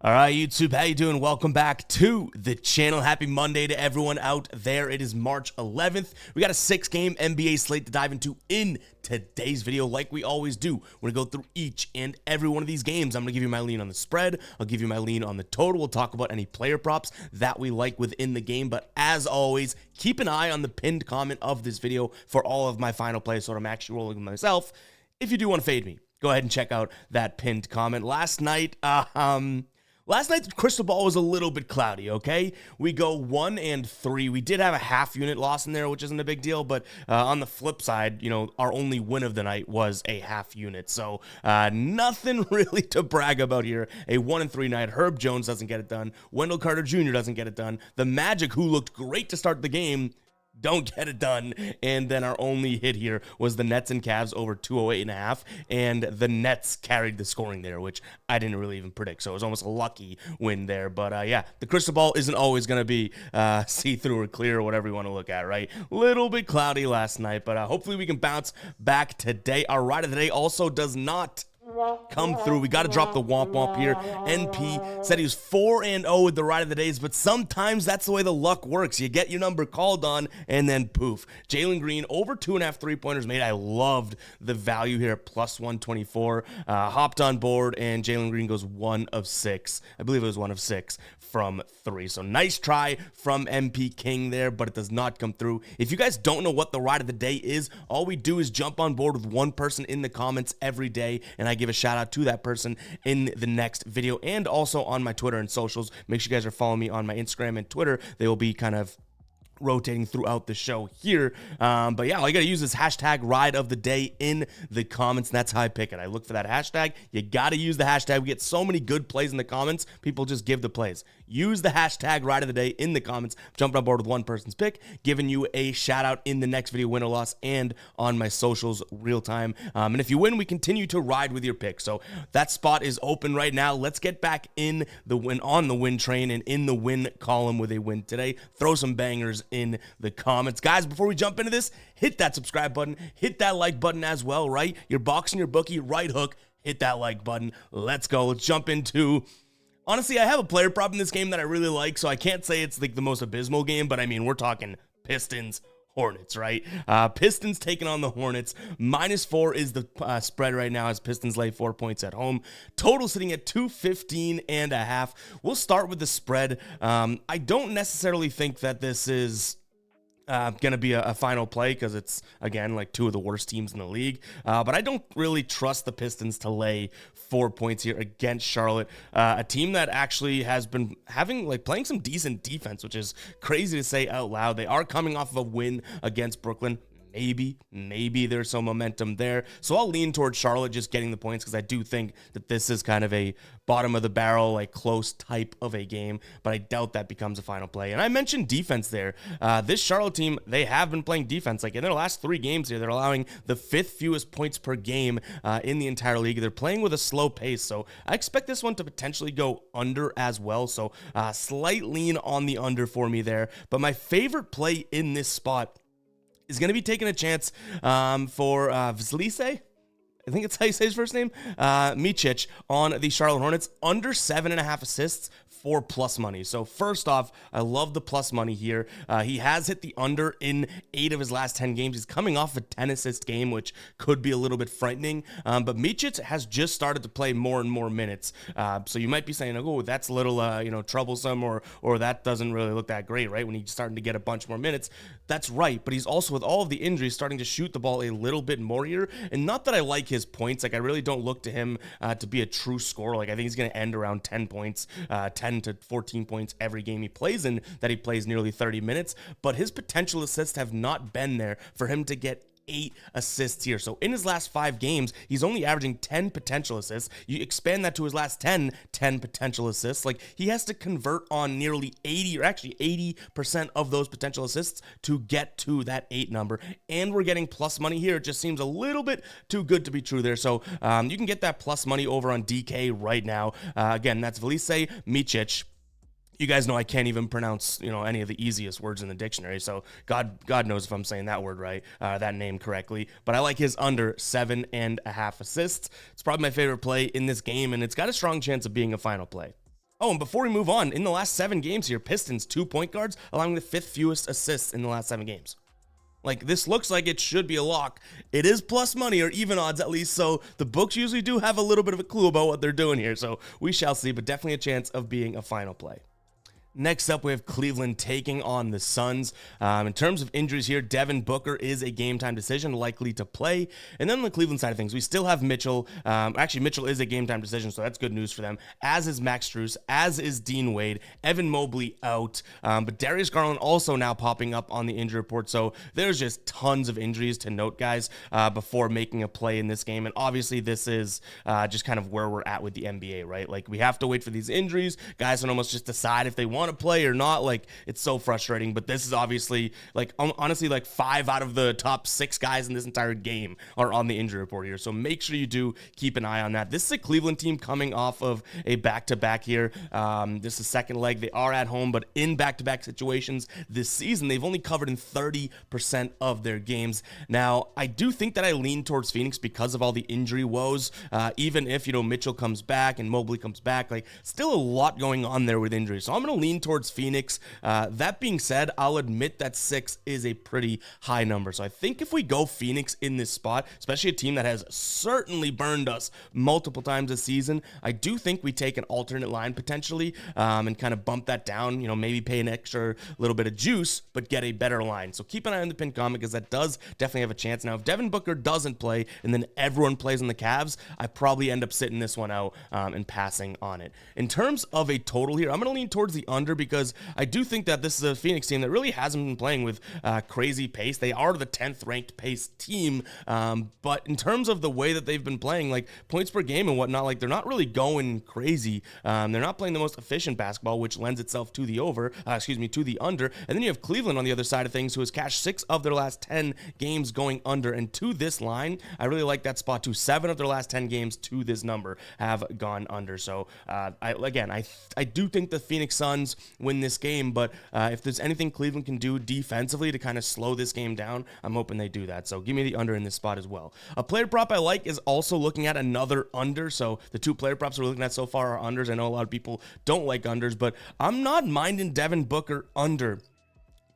All right, YouTube, how you doing? Welcome back to the channel. Happy Monday to everyone out there. It is March 11th. We got a 6-game NBA slate to dive into in today's video. Like we always do, we're going to go through each and every one of these games. I'm going to give you my lean on the spread. I'll give you my lean on the total. We'll talk about any player props that we like within the game. But as always, keep an eye on the pinned comment of this video for all of my final plays, so I'm actually rolling with myself. If you do want to fade me, go ahead and check out that pinned comment. Last night, the crystal ball was a little bit cloudy, okay? We go 1-3. We did have a half unit loss in there, which isn't a big deal, but on the flip side, our only win of the night was a half unit. So nothing really to brag about here. A 1-3 night. Herb Jones doesn't get it done. Wendell Carter Jr. doesn't get it done. The Magic, who looked great to start the game, don't get it done. And then our only hit here was the Nets and Cavs over 208.5, and the Nets carried the scoring there, which I didn't really even predict. So it was almost a lucky win there. But yeah, the crystal ball isn't always going to be see-through or clear or whatever you want to look at, right? Little bit cloudy last night, but hopefully we can bounce back today. Our ride of the day also does not come through. We got to drop the womp womp here. NP said he was 4-0 with the ride of the days, but sometimes that's the way the luck works. You get your number called on, and then poof. Jalen Green over 2.5 3-pointers made. I loved the value here at plus 124. Hopped on board, and Jalen Green goes 1 of 6. I believe it was 1 of 6 from 3. So nice try from MP King there, but it does not come through. If you guys don't know what the ride of the day is, all we do is jump on board with one person in the comments every day, and I give a shout out to that person in the next video, and also on my Twitter and socials. Make sure you guys are following me on my Instagram and Twitter. They will be kind of rotating throughout the show here. But yeah, all you got to use is hashtag ride of the day in the comments. And that's how I pick it. I look for that hashtag. You got to use the hashtag. We get so many good plays in the comments. People just give the plays. Use the hashtag ride of the day in the comments. Jumping on board with one person's pick, giving you a shout out in the next video, win or loss, and on my socials real time. And if you win, we continue to ride with your pick. So that spot is open right now. Let's get back in the win, on the win train, and in the win column with a win today. Throw some bangers in the comments. Guys, before we jump into this, hit that subscribe button, hit that like button as well, right? Your box and your bookie, right hook, hit that like button. Let's go. Let's jump into... Honestly, I have a player prop in this game that I really like, so I can't say it's like the most abysmal game, but I mean, we're talking Pistons, Hornets, right? Pistons taking on the Hornets. -4 is the spread right now as Pistons lay 4 points at home. Total sitting at 215.5. We'll start with the spread. I don't necessarily think that this is going to be a final play because it's, again, like two of the worst teams in the league. But I don't really trust the Pistons to lay 4 points here against Charlotte, a team that actually has been playing some decent defense, which is crazy to say out loud. They are coming off of a win against Brooklyn. Maybe there's some momentum there. So I'll lean towards Charlotte just getting the points because I do think that this is kind of a bottom of the barrel, like close type of a game, but I doubt that becomes a final play. And I mentioned defense there. This Charlotte team, they have been playing defense. Like in their last 3 games here, they're allowing the 5th fewest points per game in the entire league. They're playing with a slow pace, so I expect this one to potentially go under as well. So slight lean on the under for me there. But my favorite play in this spot is going to be taking a chance for Vslise. I think it's how you say his first name. Micic on the Charlotte Hornets. Under 7.5 assists for plus money. So first off, I love the plus money here. He has hit the under in 8 of his last 10 games. He's coming off a 10-assist game, which could be a little bit frightening. But Micic has just started to play more and more minutes. So you might be saying, oh, that's a little troublesome, or that doesn't really look that great, right? When he's starting to get a bunch more minutes. That's right, but he's also, with all of the injuries, starting to shoot the ball a little bit more here. And not that I like his points. Like, I really don't look to him to be a true scorer. Like, I think he's going to end around 10 points, 10 to 14 points every game he plays in, that he plays nearly 30 minutes. But his potential assists have not been there for him to get 8 assists here. So in his last 5 games, he's only averaging 10 potential assists. You expand that to his last 10 potential assists. Like, he has to convert on nearly 80, or actually 80% of those potential assists to get to that 8 number. And we're getting plus money here. It just seems a little bit too good to be true there. So you can get that plus money over on DK right now. Again, that's Vslise Micic. You guys know I can't even pronounce, any of the easiest words in the dictionary. So God knows if I'm saying that word right, that name correctly. But I like his under 7.5 assists. It's probably my favorite play in this game, and it's got a strong chance of being a final play. Oh, and before we move on, in the last 7 games here, Pistons 2 point guards, allowing the 5th fewest assists in the last 7 games. Like, this looks like it should be a lock. It is plus money, or even odds at least, so the books usually do have a little bit of a clue about what they're doing here, so we shall see, but definitely a chance of being a final play. Next up, we have Cleveland taking on the Suns. In terms of injuries here, Devin Booker is a game-time decision, likely to play. And then on the Cleveland side of things, we still have Mitchell. Actually, Mitchell is a game-time decision, so that's good news for them, as is Max Strus, as is Dean Wade, Evan Mobley out. But Darius Garland also now popping up on the injury report, so there's just tons of injuries to note, guys, before making a play in this game. And obviously, this is just kind of where we're at with the NBA, right? Like, we have to wait for these injuries. Guys can almost just decide if they want to play or not. Like, it's so frustrating, but this is obviously, like, honestly, like 5 out of the top 6 guys in this entire game are on the injury report here, so make sure you do keep an eye on that. This is a Cleveland team coming off of a back-to-back here. This is second leg. They are at home, but in back-to-back situations this season, they've only covered in 30% of their games. Now, I do think that I lean towards Phoenix because of all the injury woes, even if, you know, Mitchell comes back and Mobley comes back. Like, still a lot going on there with injuries, so I'm going to lean towards Phoenix. That being said, I'll admit that 6 is a pretty high number. So I think if we go Phoenix in this spot, especially a team that has certainly burned us multiple times this season, I do think we take an alternate line potentially and kind of bump that down, you know, maybe pay an extra little bit of juice, but get a better line. So keep an eye on the pinned comment because that does definitely have a chance. Now, if Devin Booker doesn't play and then everyone plays on the Cavs, I probably end up sitting this one out and passing on it. In terms of a total here, I'm going to lean towards the under because I do think that this is a Phoenix team that really hasn't been playing with crazy pace. They are the 10th ranked pace team, but in terms of the way that they've been playing, like points per game and whatnot, like they're not really going crazy. They're not playing the most efficient basketball, which lends itself to the to the under. And then you have Cleveland on the other side of things, who has cashed 6 of their last 10 games going under. And to this line, I really like that spot too. 7 of their last 10 games to this number have gone under. So I do think the Phoenix Suns win this game, but if there's anything Cleveland can do defensively to kind of slow this game down, I'm hoping they do that. So give me the under in this spot as well. A player prop I like is also looking at another under. So the 2 player props we're looking at so far are unders. I know a lot of people don't like unders, but I'm not minding Devin Booker under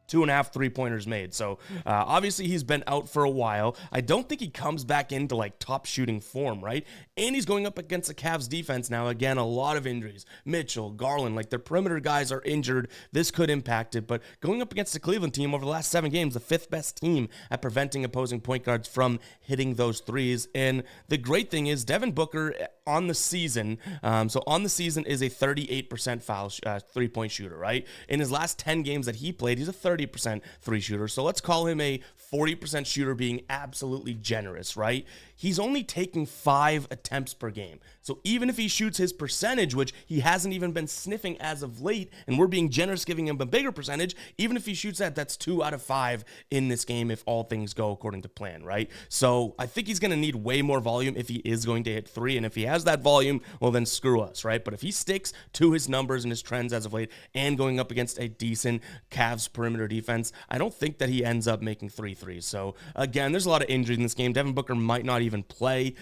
2.5 3-pointers made. So obviously he's been out for a while. I don't think he comes back into like top shooting form, right? And he's going up against the Cavs defense now. Again, a lot of injuries. Mitchell, Garland, like their perimeter guys are injured. This could impact it, but going up against the Cleveland team over the last 7 games, the 5th best team at preventing opposing point guards from hitting those threes. And the great thing is Devin Booker on the season, is a 38% foul 3-point shooter, right? In his last 10 games that he played, he's a 30% 3 shooter. So let's call him a 40% shooter, being absolutely generous, right? He's only taking 5 attempts per game. So even if he shoots his percentage, which he hasn't even been sniffing as of late, and we're being generous giving him a bigger percentage, even if he shoots that, that's 2 out of 5 in this game if all things go according to plan, right? So I think he's going to need way more volume if he is going to hit 3, and if he has that volume, well then screw us, right? But if he sticks to his numbers and his trends as of late and going up against a decent Cavs perimeter defense, I don't think that he ends up making 3 threes. So again, there's a lot of injuries in this game. Devin Booker might not even play,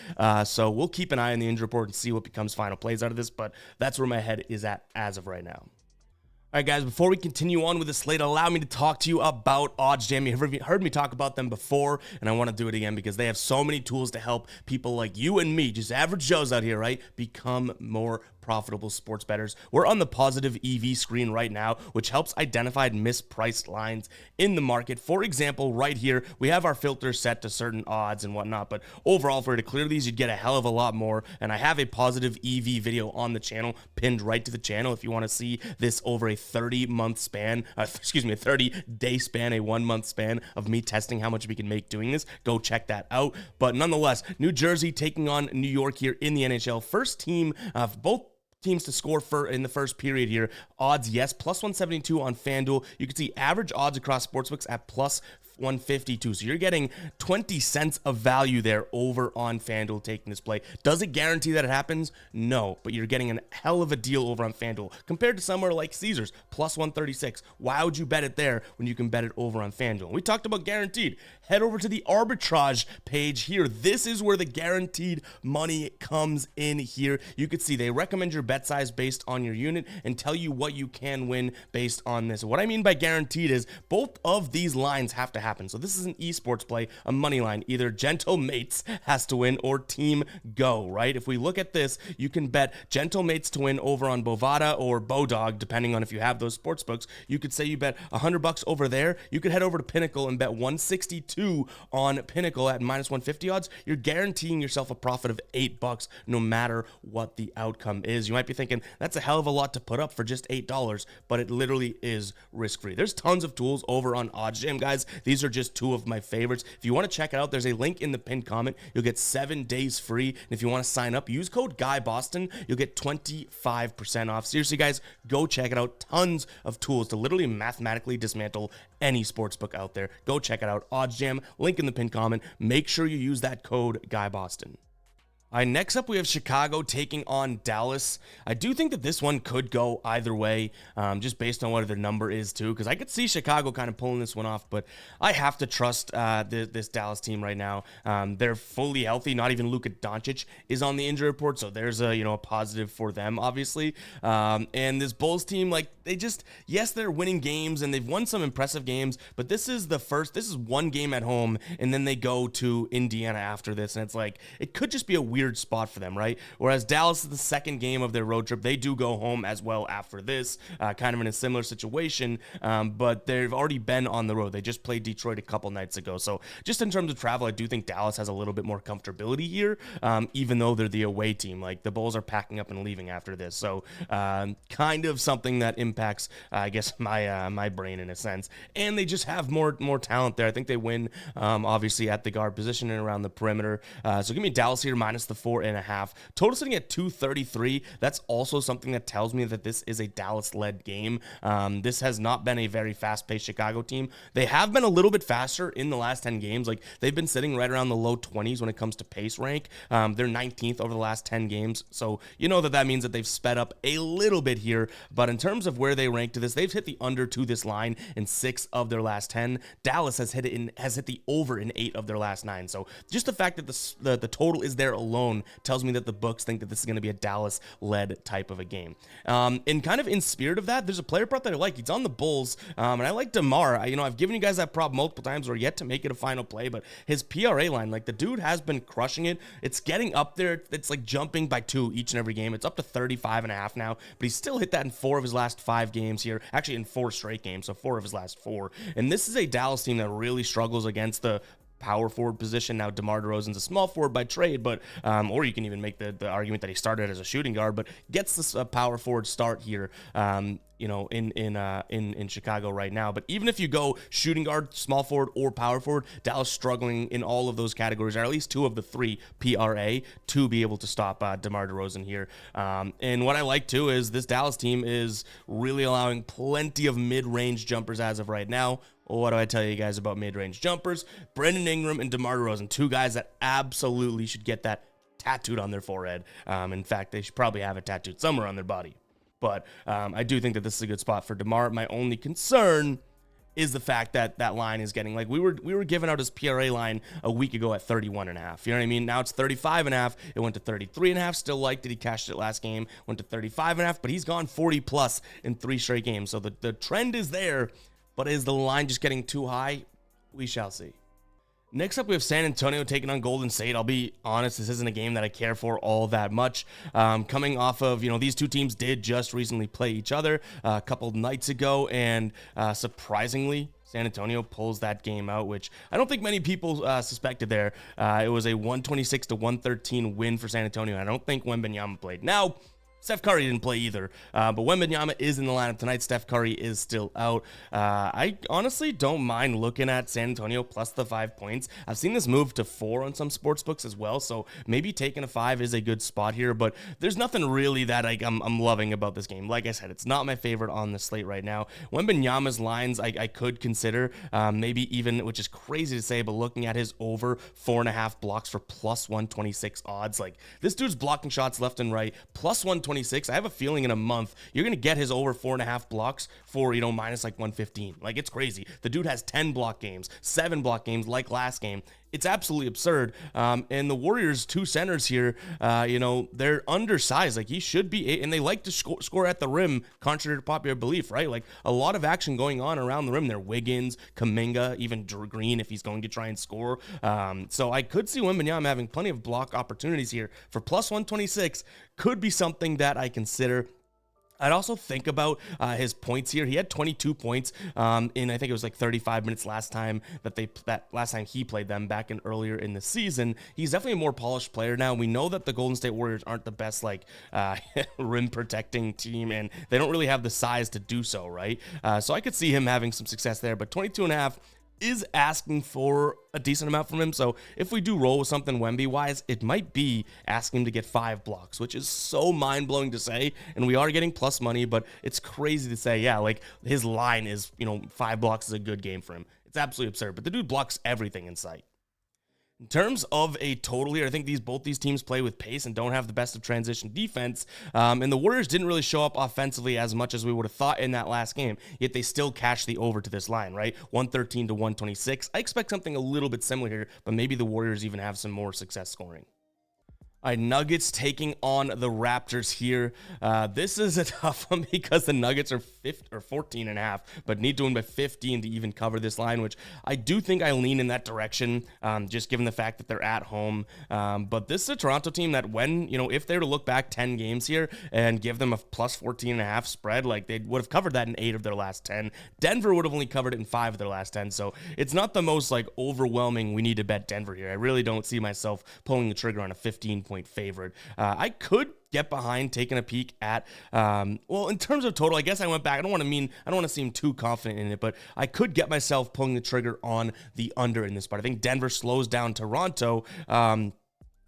so we'll keep an eye on the injury report and see what becomes final plays out of this, but that's where my head is at as of right now. All right, guys, before we continue on with the slate, allow me to talk to you about OddsJam. You've heard me talk about them before, and I want to do it again because they have so many tools to help people like you and me, just average Joes out here, right, become more profitable sports bettors. We're on the positive EV screen right now, which helps identify mispriced lines in the market. For example, right here, we have our filters set to certain odds and whatnot, but overall, if we were to clear these, you'd get a hell of a lot more, and I have a positive EV video on the channel, pinned right to the channel if you want to see this over a 30-month span, a 30-day span, a 1-month span of me testing how much we can make doing this. Go check that out. But nonetheless, New Jersey taking on New York here in the NHL. First team of both teams to score in the first period here. Odds, yes, plus 172 on FanDuel. You can see average odds across sportsbooks at plus 152. So you're getting 20 cents of value there over on FanDuel taking this play. Does it guarantee that it happens? No, but you're getting a hell of a deal over on FanDuel compared to somewhere like Caesars, plus 136. Why would you bet it there when you can bet it over on FanDuel? We talked about guaranteed. Head over to the arbitrage page here. This is where the guaranteed money comes in here. You can see they recommend your bet size based on your unit and tell you what you can win based on this. What I mean by guaranteed is both of these lines have to happen. So this is an esports play, a money line. Either Gentle Mates has to win or Team Go, right? If we look at this, you can bet Gentle Mates to win over on Bovada or Bodog, depending on if you have those sports books. You could say you bet $100 over there. You could head over to Pinnacle and bet 162 on Pinnacle at minus 150 odds. You're guaranteeing yourself a profit of $8 no matter what the outcome is. You might be thinking that's a hell of a lot to put up for just $8, but it literally is risk-free. There's tons of tools over on OddsJam, guys. These are just two of my favorites. If you want to check it out, there's a link in the pinned comment. You'll get 7 days free. And if you want to sign up, use code GUYBOSTON. You'll get 25% off. Seriously, guys, go check it out. Tons of tools to literally mathematically dismantle any sportsbook out there. Go check it out. OddsJam, link in the pinned comment. Make sure you use that code GUYBOSTON. All right, next up, we have Chicago taking on Dallas. I do think that this one could go either way, just based on what their number is, too, because I could see Chicago kind of pulling this one off, but I have to trust this Dallas team right now. They're fully healthy. Not even Luka Doncic is on the injury report, so there's a positive for them, obviously. And this Bulls team, yes, they're winning games, and they've won some impressive games, but this is one game at home, and then they go to Indiana after this, and it's like, it could just be a weird spot for them, right? Whereas Dallas is the second game of their road trip. They do go home as well after this, kind of in a similar situation, but they've already been on the road. They just played Detroit a couple nights ago. So just in terms of travel, I do think Dallas has a little bit more comfortability here, even though they're the away team. Like, the Bulls are packing up and leaving after this. So kind of something that impacts, I guess, my brain in a sense. And they just have more talent there. I think they win, obviously, at the guard position and around the perimeter. So give me Dallas here minus the 4.5. Total sitting at 233. That's also something that tells me that this is a Dallas-led game. This has not been a very fast-paced Chicago team. They have been a little bit faster in the last 10 games. Like, they've been sitting right around the low 20s when it comes to pace rank. They're 19th over the last 10 games. So you know that means that they've sped up a little bit here. But in terms of where they rank to this, they've hit the under to this line in 6 of their last 10. Dallas has hit the over in 8 of their last 9. So just the fact that the total is there alone tells me that the books think that this is going to be a Dallas-led type of a game. And kind of in spirit of that, there's a player prop that I like. He's on the Bulls, and I like DeMar. I've given you guys that prop multiple times. We're yet to make it a final play, but his PRA line, like, the dude has been crushing it. It's getting up there. It's like jumping by 2 each and every game. It's up to 35.5 now, but he's still hit that in 4 of his last 5 games here. Actually, in 4 straight games, so 4 of his last 4. And this is a Dallas team that really struggles against the power forward position. Now, DeMar DeRozan's a small forward by trade, but or you can even make the argument that he started as a shooting guard, but gets this power forward start here. In Chicago right now. But even if you go shooting guard, small forward, or power forward, Dallas struggling in all of those categories, or at least 2 of the 3 PRA, to be able to stop DeMar DeRozan here. And what I like too is this Dallas team is really allowing plenty of mid-range jumpers as of right now. Well, what do I tell you guys about mid-range jumpers? Brandon Ingram and DeMar DeRozan, 2 guys that absolutely should get that tattooed on their forehead. In fact, they should probably have it tattooed somewhere on their body. But I do think that this is a good spot for DeMar. My only concern is the fact that that line is getting, like, we were giving out his PRA line a week ago at 31.5. You know what I mean? Now it's 35.5. It went to 33.5. Still liked it. He cashed it last game. Went to 35.5, but he's gone 40 plus in 3 straight games. So the trend is there, but is the line just getting too high? We shall see. Next up, we have San Antonio taking on Golden State. I'll be honest, this isn't a game that I care for all that much. Coming off of, these two teams did just recently play each other a couple nights ago, and surprisingly, San Antonio pulls that game out, which I don't think many people suspected there. It was a 126-113 win for San Antonio. I don't think Wembanyama played. Now, Steph Curry didn't play either, but Wembanyama is in the lineup tonight. Steph Curry is still out. I honestly don't mind looking at San Antonio plus the 5 points. I've seen this move to 4 on some sports books as well, so maybe taking a 5 is a good spot here, but there's nothing really that I'm loving about this game. Like I said, it's not my favorite on the slate right now. Wembanyama's lines I could consider, maybe even, which is crazy to say, but looking at his over 4.5 blocks for plus 126 odds, like this dude's blocking shots left and right, plus 126. I have a feeling in a month you're gonna get his over 4.5 blocks for minus like 115. Like, it's crazy. The dude has 10 block games, 7 block games like last game. It's absolutely absurd. And the Warriors' 2 centers here, they're undersized. Like, he should be, and they like to score at the rim, contrary to popular belief, right? Like, a lot of action going on around the rim there. Wiggins, Kuminga, even Drew Green if he's going to try and score. So I could see Wembanyama having plenty of block opportunities here for plus 126. Could be something that I consider. I'd also think about his points here. He had 22 points in, I think it was like 35 minutes last time last time he played them back in earlier in the season. He's definitely a more polished player now. We know that the Golden State Warriors aren't the best rim protecting team, and they don't really have the size to do so, right? So I could see him having some success there, but 22.5 is asking for a decent amount from him. So if we do roll with something Wemby wise, it might be asking him to get 5 blocks, which is so mind blowing to say. And we are getting plus money, but it's crazy to say, yeah, like his line is, 5 blocks is a good game for him. It's absolutely absurd, but the dude blocks everything in sight. In terms of a total here, I think both these teams play with pace and don't have the best of transition defense. And the Warriors didn't really show up offensively as much as we would have thought in that last game, yet they still cashed the over to this line, right? 113 to 126. I expect something a little bit similar here, but maybe the Warriors even have some more success scoring. All right, Nuggets taking on the Raptors here. This is a tough one because the Nuggets are 14.5, but need to win by 15 to even cover this line, which I do think I lean in that direction, just given the fact that they're at home. But this is a Toronto team that if they were to look back 10 games here and give them a plus 14.5 spread, like they would have covered that in 8 of their last 10. Denver would have only covered it in 5 of their last 10. So it's not the most overwhelming, we need to bet Denver here. I really don't see myself pulling the trigger on a 15-point favorite. I could get behind taking a peek at, in terms of total, I guess I went back. I don't want to seem too confident in it, but I could get myself pulling the trigger on the under in this spot. I think Denver slows down Toronto,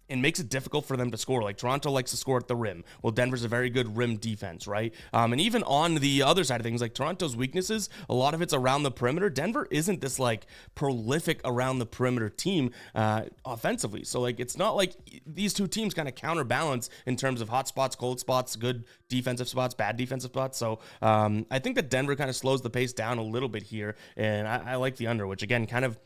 and makes it difficult for them to score. Like, Toronto likes to score at the rim. Well, Denver's a very good rim defense, right? And even on the other side of things, like Toronto's weaknesses, a lot of it's around the perimeter. Denver isn't this prolific around the perimeter team offensively. So it's not like these two teams kind of counterbalance in terms of hot spots, cold spots, good defensive spots, bad defensive spots. So I think that Denver kind of slows the pace down a little bit here. And I like the under, which again kind of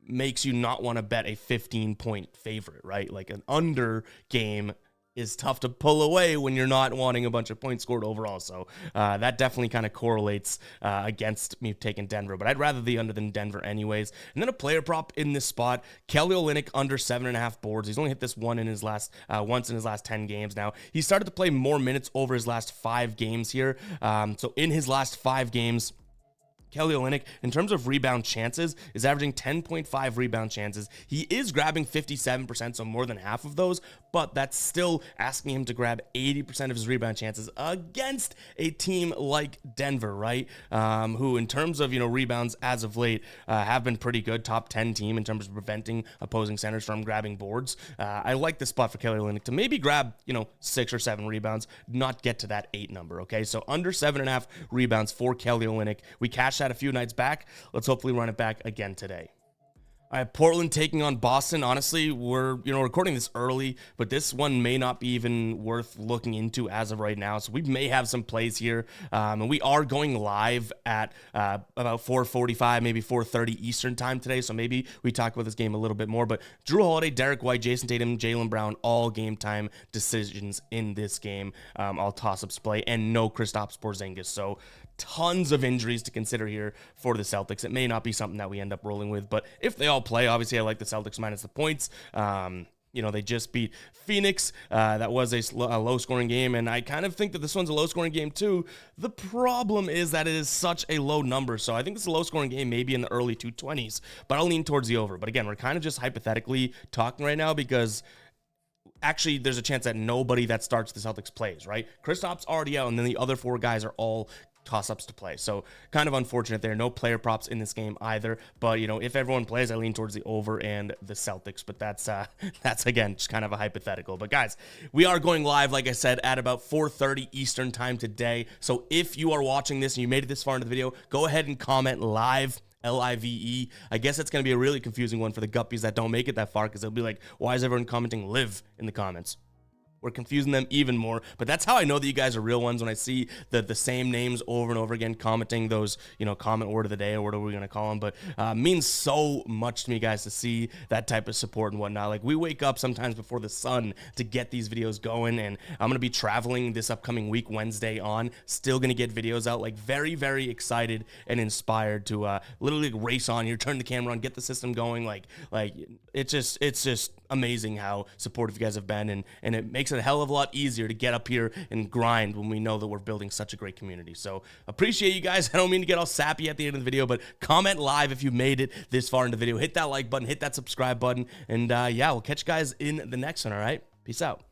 makes you not want to bet a 15-point favorite, right? Like, an under game is tough to pull away when you're not wanting a bunch of points scored overall. So that definitely kind of correlates against me taking Denver, but I'd rather the under than Denver anyways. And then a player prop in this spot, Kelly Olynyk under 7.5 boards. He's only hit this once in his last 10 games now. He started to play more minutes over his last 5 games here. So in his last 5 games, Kelly Olynyk, in terms of rebound chances, is averaging 10.5 rebound chances. He is grabbing 57%, so more than half of those, but that's still asking him to grab 80% of his rebound chances against a team like Denver, right? Who, in terms of, rebounds as of late, have been pretty good. Top 10 team in terms of preventing opposing centers from grabbing boards. I like this spot for Kelly Olynyk to maybe grab, 6 or 7 rebounds, not get to that 8 number, okay? So under 7.5 rebounds for Kelly Olynyk. We cashed out a few nights back. Let's hopefully run it back again today. All right, Portland taking on Boston. Honestly, we're recording this early, but this one may not be even worth looking into as of right now. So we may have some plays here, and we are going live at about 4:45, maybe 4:30 Eastern time today. So maybe we talk about this game a little bit more. But Drew Holiday, Derek White, Jason Tatum, Jaylen Brown, all game time decisions in this game. All toss-ups play, and no Kristaps Porzingis. So tons of injuries to consider here for the Celtics. It may not be something that we end up rolling with, but if they all play, obviously I like the Celtics minus the points. They just beat Phoenix. That was a low-scoring game, and I kind of think that this one's a low-scoring game too. The problem is that it is such a low number, so I think it's a low-scoring game, maybe in the early 220s, but I'll lean towards the over. But again, we're kind of just hypothetically talking right now because actually there's a chance that nobody that starts the Celtics plays, right? Kristaps already out, and then the other 4 guys are all toss-ups to play. So kind of unfortunate there. No player props in this game either. But, you know, if everyone plays, I lean towards the over and the Celtics. But that's again, just kind of a hypothetical. But guys, we are going live, like I said, at about 4:30 Eastern time today. So if you are watching this and you made it this far into the video, go ahead and comment live. LIVE. I guess it's going to be a really confusing one for the guppies that don't make it that far, because they'll be like, why is everyone commenting live in the comments? We're confusing them even more, but that's how I know that you guys are real ones, when I see the same names over and over again commenting those, you know, comment word of the day or whatever we're going to call them. But means so much to me, guys, to see that type of support and whatnot. Like, we wake up sometimes before the sun to get these videos going, and I'm going to be traveling this upcoming week, Wednesday on, still going to get videos out. Like, very, very excited and inspired to literally race on here, turn the camera on, get the system going. Like it's just amazing how supportive you guys have been, and it makes it a hell of a lot easier to get up here and grind when we know that we're building such a great community. So appreciate you guys. I don't mean to get all sappy at the end of the video, but comment live if you made it this far in the video. Hit that like button, hit that subscribe button, and yeah, we'll catch you guys in the next one. All right, peace out.